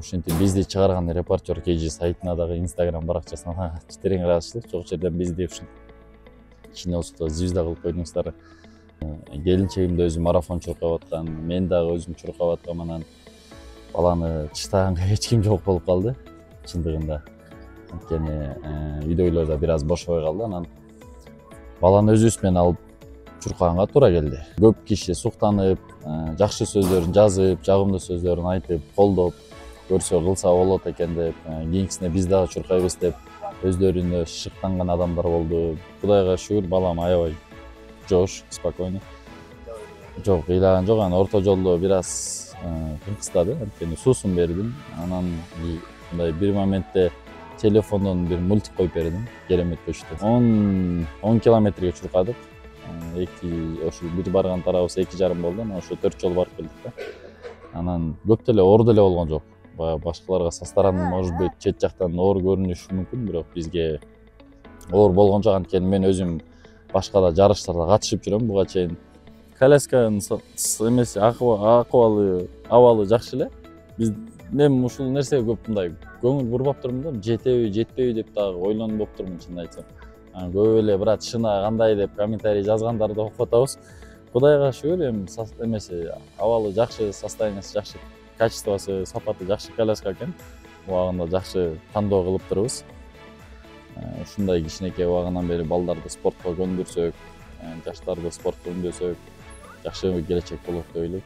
ушинтип бизди чыгарган репортер KG сайтына дагы Instagram баракчасына терең ыраазычылык. Жок жерден бизди ушинтип киносто звезда кылып койдуңуздар. Келинчегим да өзү марафон чуркап аткан, мен дагы өзүм чуркап аткам, анан баланы чыштаганга эч ким жок болуп калды чындыгында. Анткени үйдөгүлөр бир аз бошобой калды. Анан баланы өзүбүз менен алып чуркаганга туура келди. Көп киши суктанып, жакшы сөздөрүн жазып, жагымдуу сөздөрүн айтып, колдоп, көрсө кылса болот экен деп, кийинкисине биз дагы чуркайбыз деп өздөрүнө шыктанган адамдар болду. Кудайга шүгүр, балам аябай жош, спокойный. Жок, ыйлаган жок. Анан орто жолдо бир аз кыркыстады. Анткени суусун бердим. Анан мындай бир моментте телефондон бир мультик коюп бердим. Керемет көчтө. 10 километрге чуркадык. Ошо бир барган тарабыбыз 2,5 болду. Анан ошо 4 жол барып келдик да. Анан көп деле оор деле болгон жок. Башкаларга со стороны, может быть, чет жактан оор көрүнүшү мүмкүн, бирок бизге оор болгон жок. Анткени мен өзүм башка да жарыштарда катышып жүрөм буга чейин. Колясканын эмеси абалы жакшы эле. Мен ушул нерсеге көп мындай көңүл бурбап турмун да, жетеби, жетпейби деп дагы ойлонуп болуп турмун чынын айтсам. Көп эле брат шына кандай деп комментарий жазгандарды окуп атабыз. Кудайга шүгүр, эмеси абалы жакшы, состояниясы жакшы, качествосы, сапаты жакшы коляска экен. Убагында жакшы тандоо кылып турбуз. Ушундай кичинекей убагынан бери балдарды спортко көндүрсөк, жаштарды спортко үндөсөк, жакшы келечек болот деп ойлойм.